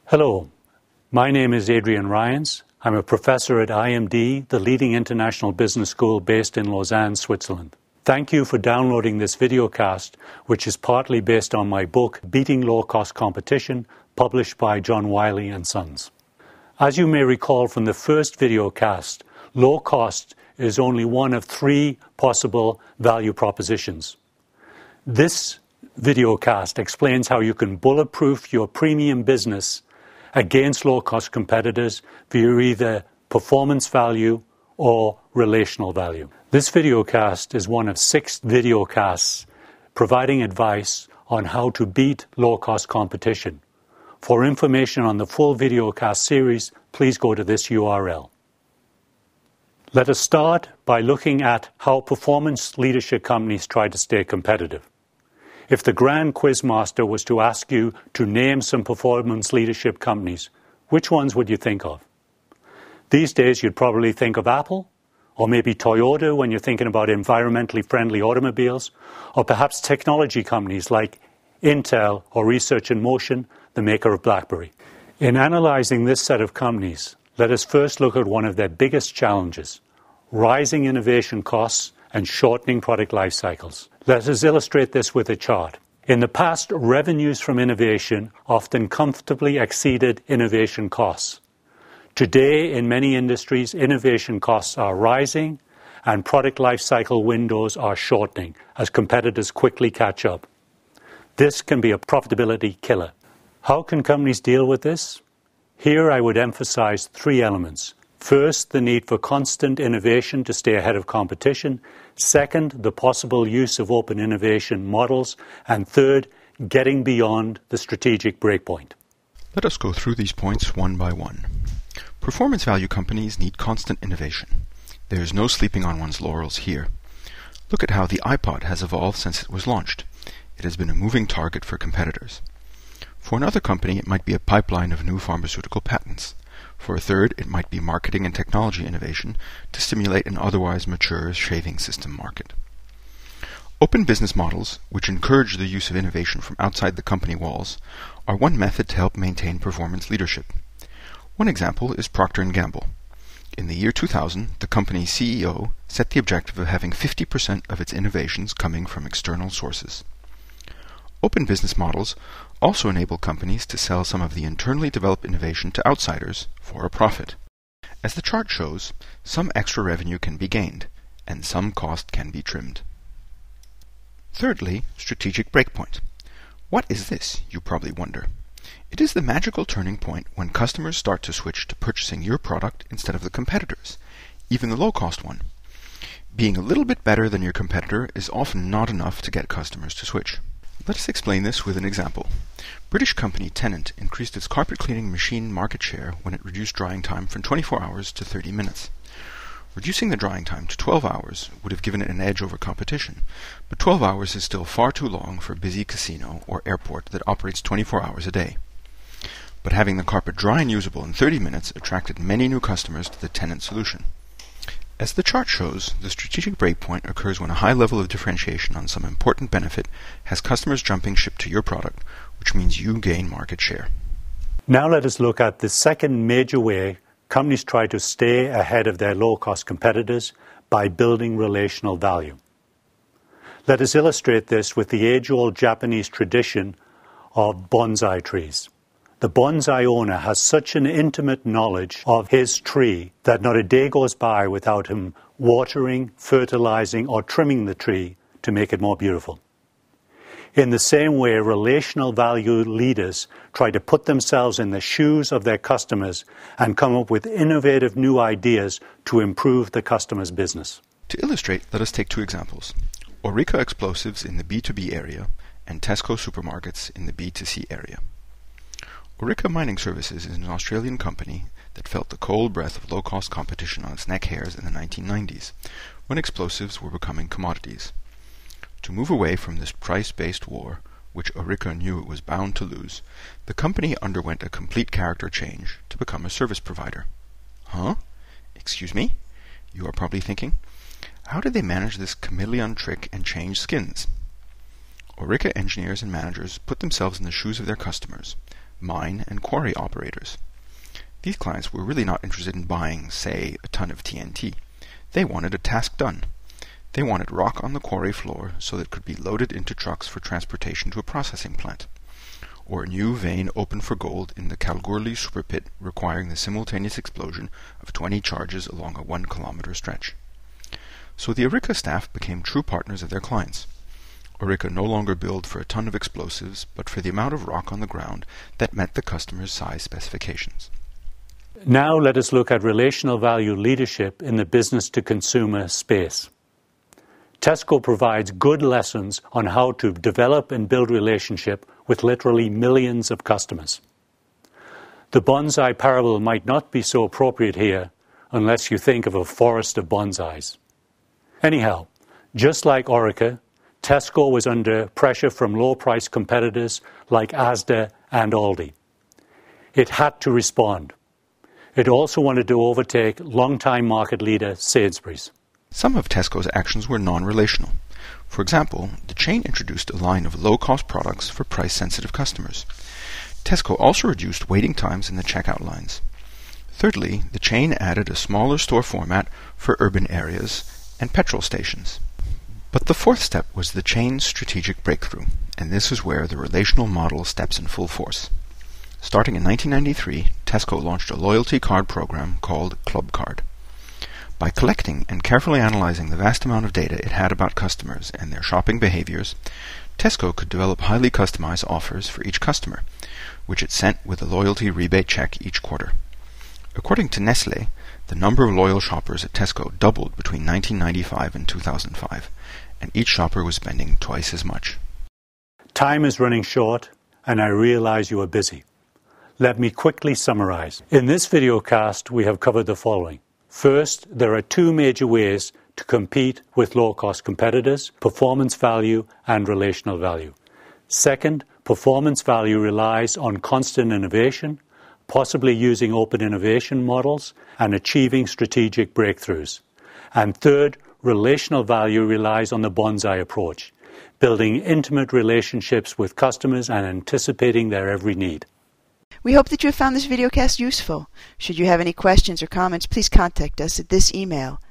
Hello, my name is Adrian Ryans. I'm a professor at IMD, the leading international business school based in Lausanne, Switzerland. Thank you for downloading this videocast, which is partly based on my book, Beating Low-Cost Competition, published by John Wiley & Sons. As you may recall from the first videocast, low cost is only one of three possible value propositions. This videocast explains how you can bulletproof your premium business against low-cost competitors via either performance value or relational value. This videocast is one of 6 videocasts providing advice on how to beat low-cost competition. For information on the full videocast series, please go to this URL. Let us start by looking at how performance leadership companies try to stay competitive. If the Grand Quizmaster was to ask you to name some performance leadership companies, which ones would you think of? These days, you'd probably think of Apple, or maybe Toyota when you're thinking about environmentally friendly automobiles, or perhaps technology companies like Intel or Research in Motion, the maker of BlackBerry. In analyzing this set of companies, let us first look at one of their biggest challenges: rising innovation costs and shortening product life cycles. Let us illustrate this with a chart. In the past, revenues from innovation often comfortably exceeded innovation costs. Today, in many industries, innovation costs are rising and product life cycle windows are shortening as competitors quickly catch up. This can be a profitability killer. How can companies deal with this? Here I would emphasize 3 elements. First, the need for constant innovation to stay ahead of competition. Second, the possible use of open innovation models. And third, getting beyond the strategic breakpoint. Let us go through these points one by one. Performance value companies need constant innovation. There is no sleeping on one's laurels here. Look at how the iPod has evolved since it was launched. It has been a moving target for competitors. For another company, it might be a pipeline of new pharmaceutical patents. For a third, it might be marketing and technology innovation to stimulate an otherwise mature shaving system market. Open business models, which encourage the use of innovation from outside the company walls, are one method to help maintain performance leadership. One example is Procter & Gamble. In the year 2000, the company's CEO set the objective of having 50% of its innovations coming from external sources. Open business models also enable companies to sell some of the internally developed innovation to outsiders for a profit. As the chart shows, some extra revenue can be gained, and some cost can be trimmed. Thirdly, strategic breakpoint. What is this, you probably wonder? It is the magical turning point when customers start to switch to purchasing your product instead of the competitors, even the low-cost one. Being a little bit better than your competitor is often not enough to get customers to switch. Let us explain this with an example. British company Tennant increased its carpet cleaning machine market share when it reduced drying time from 24 hours to 30 minutes. Reducing the drying time to 12 hours would have given it an edge over competition, but 12 hours is still far too long for a busy casino or airport that operates 24 hours a day. But having the carpet dry and usable in 30 minutes attracted many new customers to the Tennant solution. As the chart shows, the strategic breakpoint occurs when a high level of differentiation on some important benefit has customers jumping ship to your product, which means you gain market share. Now let us look at the second major way companies try to stay ahead of their low-cost competitors by building relational value. Let us illustrate this with the age-old Japanese tradition of bonsai trees. The bonsai owner has such an intimate knowledge of his tree that not a day goes by without him watering, fertilizing, or trimming the tree to make it more beautiful. In the same way, relational value leaders try to put themselves in the shoes of their customers and come up with innovative new ideas to improve the customer's business. To illustrate, let us take 2 examples. Orica Explosives in the B2B area and Tesco Supermarkets in the B2C area. Orica Mining Services is an Australian company that felt the cold breath of low-cost competition on its neck hairs in the 1990s, when explosives were becoming commodities. To move away from this price-based war, which Orica knew it was bound to lose, the company underwent a complete character change to become a service provider. Huh? Excuse me? You are probably thinking, how did they manage this chameleon trick and change skins? Orica engineers and managers put themselves in the shoes of their customers. mine and quarry operators. These clients were really not interested in buying, say, a ton of TNT. They wanted a task done. They wanted rock on the quarry floor so that it could be loaded into trucks for transportation to a processing plant, or a new vein open for gold in the Kalgoorlie superpit requiring the simultaneous explosion of 20 charges along a 1-kilometer stretch. So the Orica staff became true partners of their clients. Orica no longer billed for a ton of explosives, but for the amount of rock on the ground that met the customer's size specifications. Now let us look at relational value leadership in the business-to-consumer space. Tesco provides good lessons on how to develop and build relationship with literally millions of customers. The bonsai parable might not be so appropriate here unless you think of a forest of bonsais. Anyhow, just like Orica, Tesco was under pressure from low-price competitors like Asda and Aldi. It had to respond. It also wanted to overtake long-time market leader Sainsbury's. Some of Tesco's actions were non-relational. For example, the chain introduced a line of low-cost products for price-sensitive customers. Tesco also reduced waiting times in the checkout lines. Thirdly, the chain added a smaller store format for urban areas and petrol stations. But the fourth step was the chain's strategic breakthrough, and this is where the relational model steps in full force. Starting in 1993, Tesco launched a loyalty card program called Club Card. By collecting and carefully analyzing the vast amount of data it had about customers and their shopping behaviors, Tesco could develop highly customized offers for each customer, which it sent with a loyalty rebate check each quarter. According to Nestlé, the number of loyal shoppers at Tesco doubled between 1995 and 2005, and each shopper was spending twice as much. Time is running short, and I realize you are busy. Let me quickly summarize. In this video cast, we have covered the following. First, there are two major ways to compete with low-cost competitors: performance value and relational value. Second, performance value relies on constant innovation, possibly using open innovation models and achieving strategic breakthroughs. And third, relational value relies on the bonsai approach, building intimate relationships with customers and anticipating their every need. We hope that you have found this videocast useful. Should you have any questions or comments, please contact us at this email.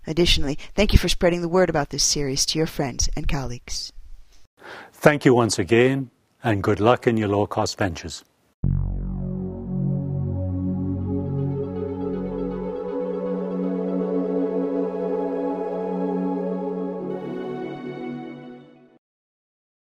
Additionally, thank you for spreading the word about this series to your friends and colleagues. Thank you once again, and good luck in your low-cost ventures.